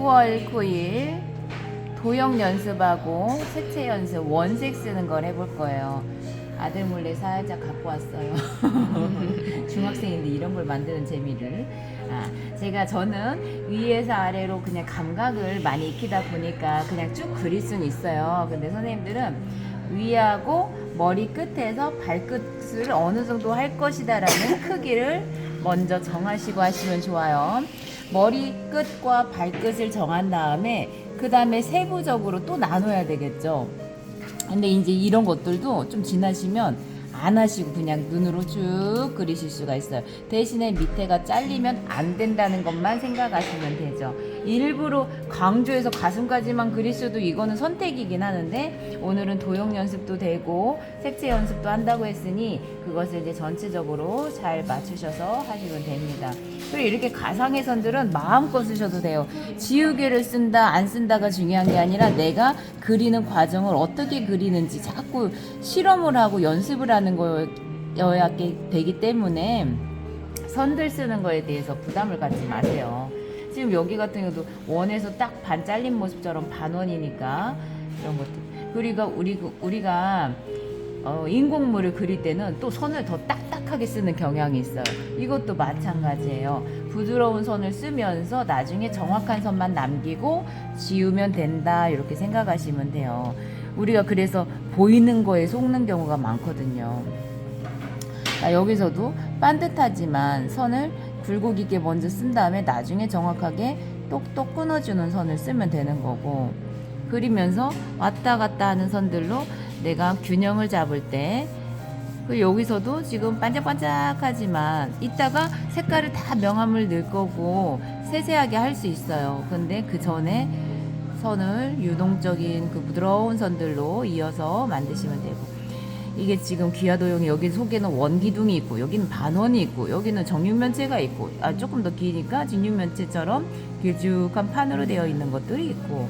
9월 9일 도형 연습하고 색채 연습 원색 쓰는 걸 해볼 거예요. 아들 몰래 살짝 갖고 왔어요. 중학생인데 이런 걸 만드는 재미를. 저는 위에서 아래로 그냥 감각을 많이 익히다 보니까 그냥 쭉 그릴 수는 있어요. 근데 선생님들은 위하고 머리 끝에서 발끝을 어느 정도 할 것이다라는 크기를 먼저 정하시고 하시면 좋아요. 머리 끝과 발끝을 정한 다음에 그 다음에 세부적으로 또 나눠야 되겠죠. 근데 이제 이런 것들도 좀 지나시면 안 하시고 그냥 눈으로 쭉 그리실 수가 있어요. 대신에 밑에가 잘리면 안 된다는 것만 생각하시면 되죠. 일부러 강조해서 가슴까지만 그릴 수도 이거는 선택이긴 하는데 오늘은 도형 연습도 되고 색채 연습도 한다고 했으니 그것을 이제 전체적으로 잘 맞추셔서 하시면 됩니다. 그리고 이렇게 가상의 선들은 마음껏 쓰셔도 돼요. 지우개를 쓴다 안 쓴다가 중요한 게 아니라 내가 그리는 과정을 어떻게 그리는지 자꾸 실험을 하고 연습을 하는 거여야 되기 때문에 선들 쓰는 거에 대해서 부담을 갖지 마세요. 지금 여기 같은 경우도 원에서 딱 반 잘린 모습처럼 반원이니까 이런 것들. 그리고 우리가 인공물을 그릴 때는 또 선을 더 딱딱하게 쓰는 경향이 있어요. 이것도 마찬가지예요. 부드러운 선을 쓰면서 나중에 정확한 선만 남기고 지우면 된다 이렇게 생각하시면 돼요. 우리가 그래서 보이는 거에 속는 경우가 많거든요. 여기서도 반듯하지만 선을 굴곡 있게 먼저 쓴 다음에 나중에 정확하게 똑똑 끊어주는 선을 쓰면 되는 거고, 그리면서 왔다 갔다 하는 선들로 내가 균형을 잡을 때, 그리고 여기서도 지금 반짝반짝하지만 이따가 색깔을 다 명암을 넣을 거고 세세하게 할 수 있어요. 근데 그 전에 선을 유동적인 그 부드러운 선들로 이어서 만드시면 되고, 이게 지금 귀하도형이 여기 속에는 원기둥이 있고 여기는 반원이 있고 여기는 정육면체가 있고 조금 더 기니까 진육면체처럼 길쭉한 판으로 되어 있는 것들이 있고,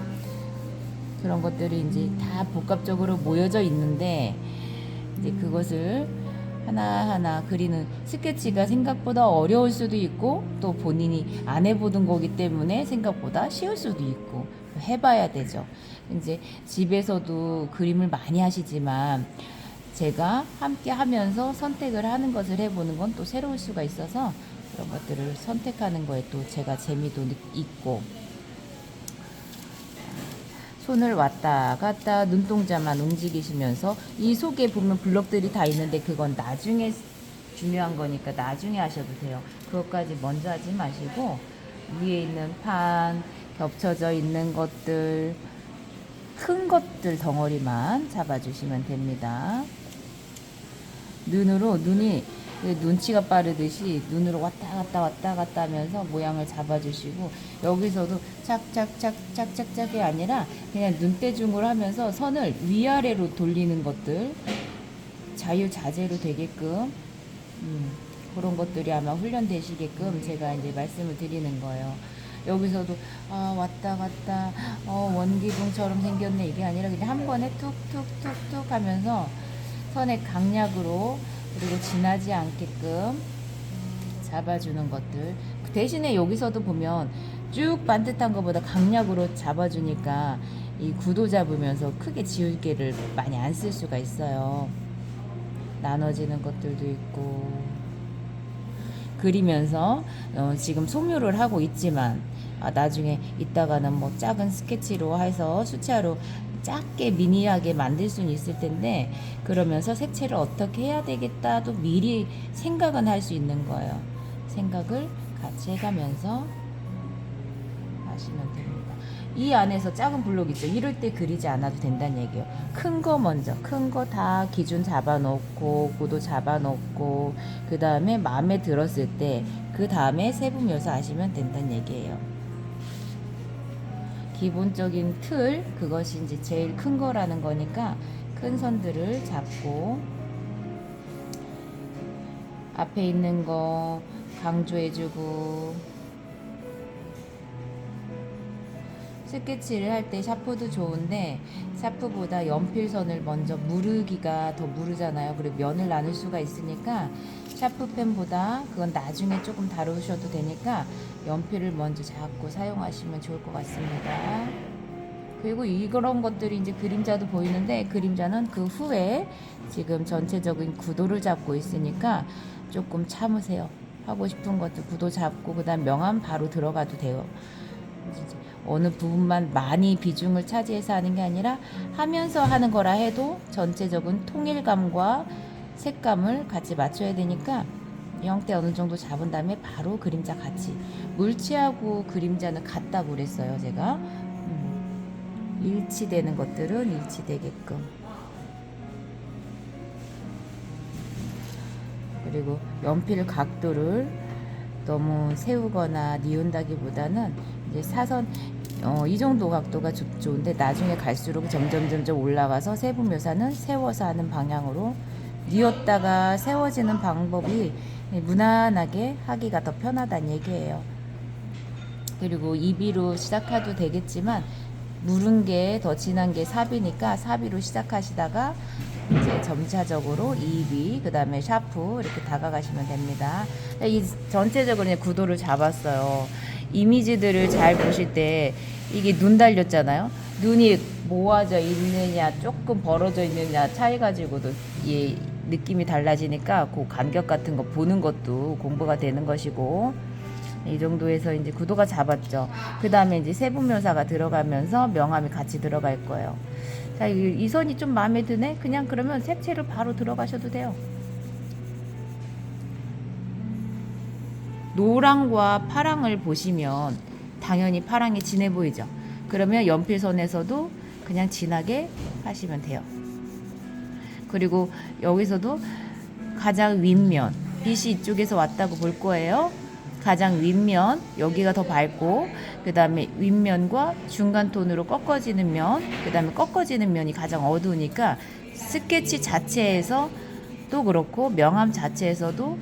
그런 것들이 이제 다 복합적으로 모여져 있는데 이제 그것을 하나하나 그리는 스케치가 생각보다 어려울 수도 있고 또 본인이 안 해보던 거기 때문에 생각보다 쉬울 수도 있고 해봐야 되죠. 이제 집에서도 그림을 많이 하시지만 제가 함께 하면서 선택을 하는 것을 해보는 건 또 새로울 수가 있어서 그런 것들을 선택하는 거에 또 제가 재미도 있고, 손을 왔다 갔다 눈동자만 움직이시면서 이 속에 보면 블럭들이 다 있는데 그건 나중에 중요한 거니까 나중에 하셔도 돼요. 그것까지 먼저 하지 마시고 위에 있는 판, 겹쳐져 있는 것들, 큰 것들 덩어리만 잡아주시면 됩니다. 눈이 눈치가 빠르듯이 눈으로 왔다 갔다 하면서 모양을 잡아주시고, 여기서도 착착착착착착이 아니라 그냥 눈대중으로 하면서 선을 위아래로 돌리는 것들 자유자재로 되게끔 그런 것들이 아마 훈련되시게끔 제가 이제 말씀을 드리는 거예요. 여기서도 왔다 갔다 원기둥처럼 생겼네 이게 아니라 그냥 한 번에 툭툭툭툭 하면서 선의 강약으로 그리고 지나지 않게끔 잡아주는 것들. 대신에 여기서도 보면 쭉 반듯한 것보다 강약으로 잡아주니까 이 구도 잡으면서 크게 지우개를 많이 안 쓸 수가 있어요. 나눠지는 것들도 있고, 그리면서 지금 속류를 하고 있지만 나중에 이따가는 뭐 작은 스케치로 해서 수채화로 작게 미니하게 만들 수는 있을 텐데, 그러면서 색채를 어떻게 해야 되겠다도 미리 생각은 할 수 있는 거예요. 생각을 같이 해가면서 하시면 됩니다. 이 안에서 작은 블록 있죠. 이럴 때 그리지 않아도 된다는 얘기예요. 큰 거 먼저, 큰 거 다 기준 잡아놓고 구도 잡아놓고 그 다음에 마음에 들었을 때 그 다음에 세부 묘사하시면 된다는 얘기예요. 기본적인 틀, 그것이 이제 제일 큰 거라는 거니까 큰 선들을 잡고 앞에 있는 거 강조해주고, 스케치를 할 때 샤프도 좋은데 샤프보다 연필선을 먼저 무르기가 더 무르잖아요. 그리고 면을 나눌 수가 있으니까 샤프펜보다 그건 나중에 조금 다루셔도 되니까 연필을 먼저 잡고 사용하시면 좋을 것 같습니다. 그리고 이런 것들이 이제 그림자도 보이는데 그림자는 그 후에 지금 전체적인 구도를 잡고 있으니까 조금 참으세요. 하고 싶은 것들 구도 잡고 그다음 명암 바로 들어가도 돼요. 어느 부분만 많이 비중을 차지해서 하는 게 아니라 하면서 하는 거라 해도 전체적인 통일감과 색감을 같이 맞춰야 되니까 형태 어느 정도 잡은 다음에 바로 그림자 같이 물체하고 그림자는 같다고 그랬어요 제가. 일치되는 것들은 일치되게끔. 그리고 연필 각도를 너무 세우거나 뉘운다기보다는 이제 사선 이 정도 각도가 좋은데 나중에 갈수록 점점 올라가서 세부 묘사는 세워서 하는 방향으로 뉘었다가 세워지는 방법이 무난하게 하기가 더 편하다는 얘기예요. 그리고 이비로 시작해도 되겠지만 무른 게 더 진한 게 사비니까 사비로 시작하시다가 이제 점차적으로 2비 그 다음에 샤프 이렇게 다가가시면 됩니다. 이 전체적으로 구도를 잡았어요. 이미지들을 잘 보실 때 이게 눈 달렸잖아요. 눈이 모아져 있느냐 조금 벌어져 있느냐 차이 가지고도 이 느낌이 달라지니까 그 간격 같은 거 보는 것도 공부가 되는 것이고, 이 정도에서 이제 구도가 잡았죠. 그 다음에 이제 세부 묘사가 들어가면서 명암이 같이 들어갈 거예요. 자, 이 선이 좀 마음에 드네? 그냥 그러면 색채를 바로 들어가셔도 돼요. 노랑과 파랑을 보시면 당연히 파랑이 진해 보이죠. 그러면 연필선에서도 그냥 진하게 하시면 돼요. 그리고 여기서도 가장 윗면, 빛이 이쪽에서 왔다고 볼 거예요. 가장 윗면, 여기가 더 밝고 그 다음에 윗면과 중간 톤으로 꺾어지는 면, 그 다음에 꺾어지는 면이 가장 어두우니까 스케치 자체에서 또 그렇고 명암 자체에서도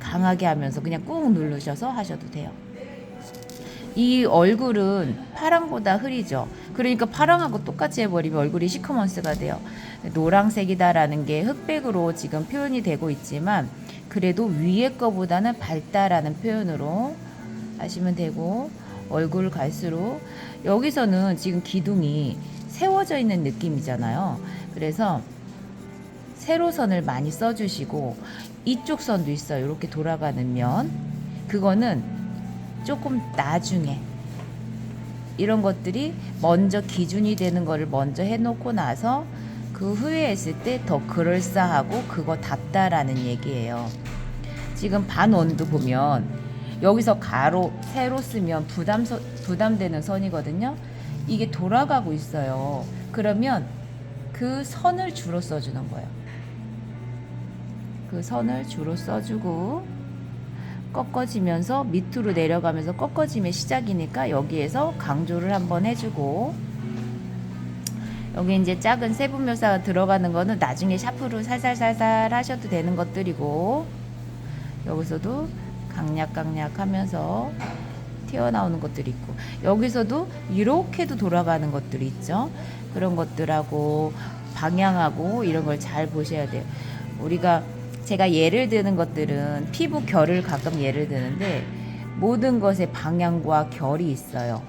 강하게 하면서 그냥 꾹 누르셔서 하셔도 돼요. 이 얼굴은 파랑보다 흐리죠. 그러니까 파랑하고 똑같이 해버리면 얼굴이 시커먼스가 돼요. 노란색이다라는 게 흑백으로 지금 표현이 되고 있지만 그래도 위에 거보다는 밝다라는 표현으로 하시면 되고, 얼굴 갈수록 여기서는 지금 기둥이 세워져 있는 느낌이잖아요. 그래서 세로선을 많이 써주시고 이쪽 선도 있어요. 이렇게 돌아가는 면, 그거는 조금 나중에 이런 것들이 먼저 기준이 되는 거를 먼저 해놓고 나서 그 후에 했을 때 더 그럴싸하고 그거 답다라는 얘기예요. 지금 반원도 보면 여기서 가로 세로 쓰면 부담되는 선이거든요. 이게 돌아가고 있어요. 그러면 그 선을 주로 써주는 거예요. 그 선을 주로 써주고 꺾어지면서 밑으로 내려가면서 꺾어짐의 시작이니까 여기에서 강조를 한번 해주고, 여기 이제 작은 세부 묘사가 들어가는 거는 나중에 샤프로 살살살살 하셔도 되는 것들이고, 여기서도 강약 하면서 튀어나오는 것들이 있고, 여기서도 이렇게도 돌아가는 것들이 있죠. 그런 것들하고 방향하고 이런 걸 잘 보셔야 돼요. 제가 예를 드는 것들은 피부 결을 가끔 예를 드는데 모든 것에 방향과 결이 있어요.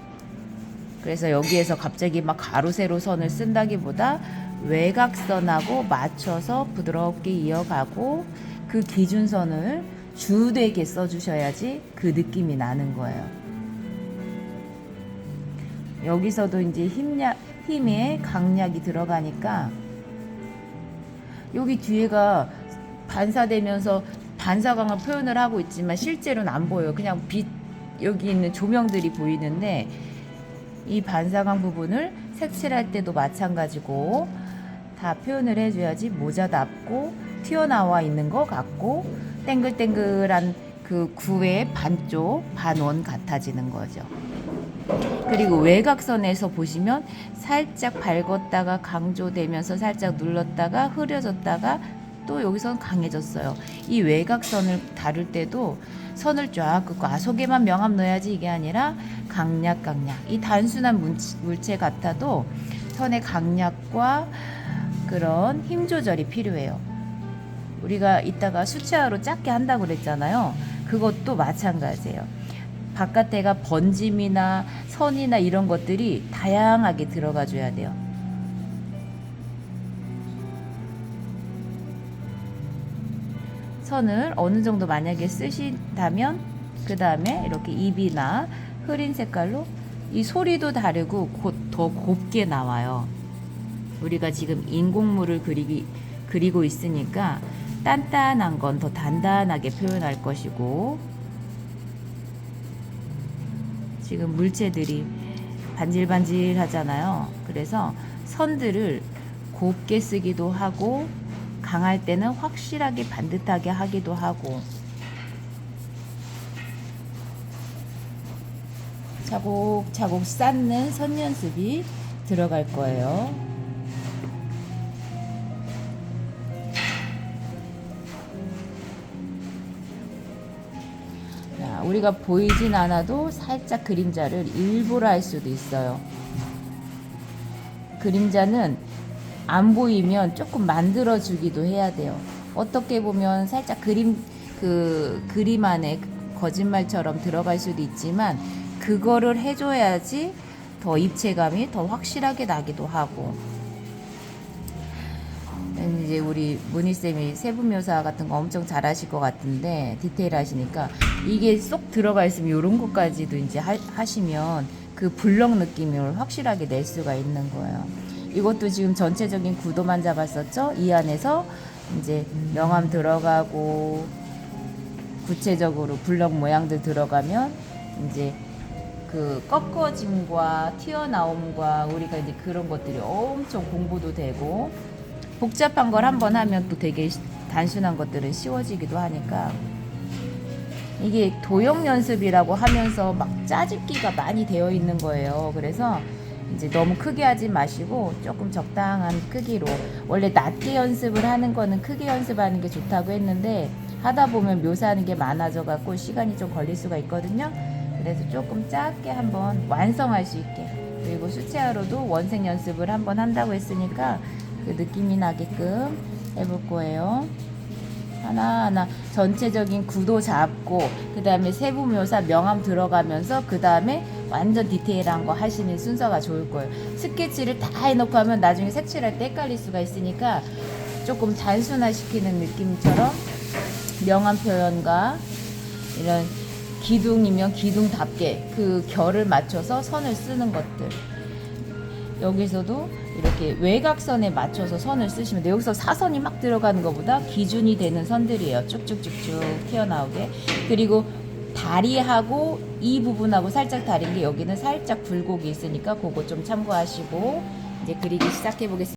그래서 여기에서 갑자기 막 가로 세로 선을 쓴다기보다 외곽선하고 맞춰서 부드럽게 이어가고 그 기준선을 주되게 써주셔야지 그 느낌이 나는 거예요. 여기서도 이제 힘에 강약이 들어가니까 여기 뒤에가 반사되면서 반사광을 표현을 하고 있지만 실제로는 안 보여요. 그냥 여기 있는 조명들이 보이는데 이 반사광 부분을 색칠할 때도 마찬가지고 다 표현을 해줘야지 모자답고 튀어나와 있는 것 같고 땡글땡글한 그 구의 반쪽 반원 같아지는 거죠. 그리고 외곽선에서 보시면 살짝 밝았다가 강조되면서 살짝 눌렀다가 흐려졌다가 또 여기서는 강해졌어요. 이 외곽선을 다룰 때도 선을 쫙 긋고 속에만 명암 넣어야지 이게 아니라 강약 이 단순한 물체 같아도 선의 강약과 그런 힘 조절이 필요해요. 우리가 이따가 수채화로 작게 한다고 그랬잖아요. 그것도 마찬가지예요. 바깥에가 번짐이나 선이나 이런 것들이 다양하게 들어가 줘야 돼요. 선을 어느 정도 만약에 쓰신다면 그 다음에 이렇게 입이나 흐린 색깔로 이 소리도 다르고 더 곱게 나와요. 우리가 지금 인공물을 그리고 있으니까 단단한 건 더 단단하게 표현할 것이고, 지금 물체들이 반질반질 하잖아요. 그래서 선들을 곱게 쓰기도 하고 강할 때는 확실하게 반듯하게 하기도 하고, 차곡차곡 쌓는 선 연습이 들어갈 거예요. 자, 우리가 보이진 않아도 살짝 그림자를 일부러 할 수도 있어요. 그림자는 안 보이면 조금 만들어 주기도 해야 돼요. 어떻게 보면 살짝 그림 안에 거짓말처럼 들어갈 수도 있지만, 그거를 해줘야지 더 입체감이 더 확실하게 나기도 하고. 이제 우리 문희쌤이 세부묘사 같은 거 엄청 잘하실 것 같은데, 디테일 하시니까 이게 쏙 들어가 있으면 이런 것까지도 이제 하시면 그 블럭 느낌을 확실하게 낼 수가 있는 거예요. 이것도 지금 전체적인 구도만 잡았었죠. 이 안에서 이제 명암 들어가고 구체적으로 블럭 모양들 들어가면 이제 그 꺾어짐과 튀어나옴과 우리가 이제 그런 것들이 엄청 공부도 되고, 복잡한 걸 한번 하면 또 되게 단순한 것들은 쉬워지기도 하니까, 이게 도형 연습이라고 하면서 막 짜집기가 많이 되어 있는 거예요. 그래서 이제 너무 크게 하지 마시고 조금 적당한 크기로, 원래 낮게 연습을 하는 거는 크게 연습하는 게 좋다고 했는데 하다 보면 묘사하는 게 많아져 갖고 시간이 좀 걸릴 수가 있거든요. 그래서 조금 작게 한번 완성할 수 있게, 그리고 수채화로도 원색 연습을 한번 한다고 했으니까 그 느낌이 나게끔 해볼 거예요. 하나하나 전체적인 구도 잡고, 그 다음에 세부 묘사 명암 들어가면서 그 다음에 완전 디테일한 거 하시는 순서가 좋을 거예요. 스케치를 다 해놓고 하면 나중에 색칠할 때 헷갈릴 수가 있으니까 조금 단순화시키는 느낌처럼 명암 표현과 이런 기둥이면 기둥답게 그 결을 맞춰서 선을 쓰는 것들, 여기서도 이렇게 외곽선에 맞춰서 선을 쓰시면 돼요. 여기서 사선이 막 들어가는 것보다 기준이 되는 선들이에요. 쭉쭉쭉쭉 튀어나오게. 그리고 다리하고 이 부분하고 살짝 다른 게, 여기는 살짝 굴곡이 있으니까 그거 좀 참고하시고 이제 그리기 시작해 보겠습니다.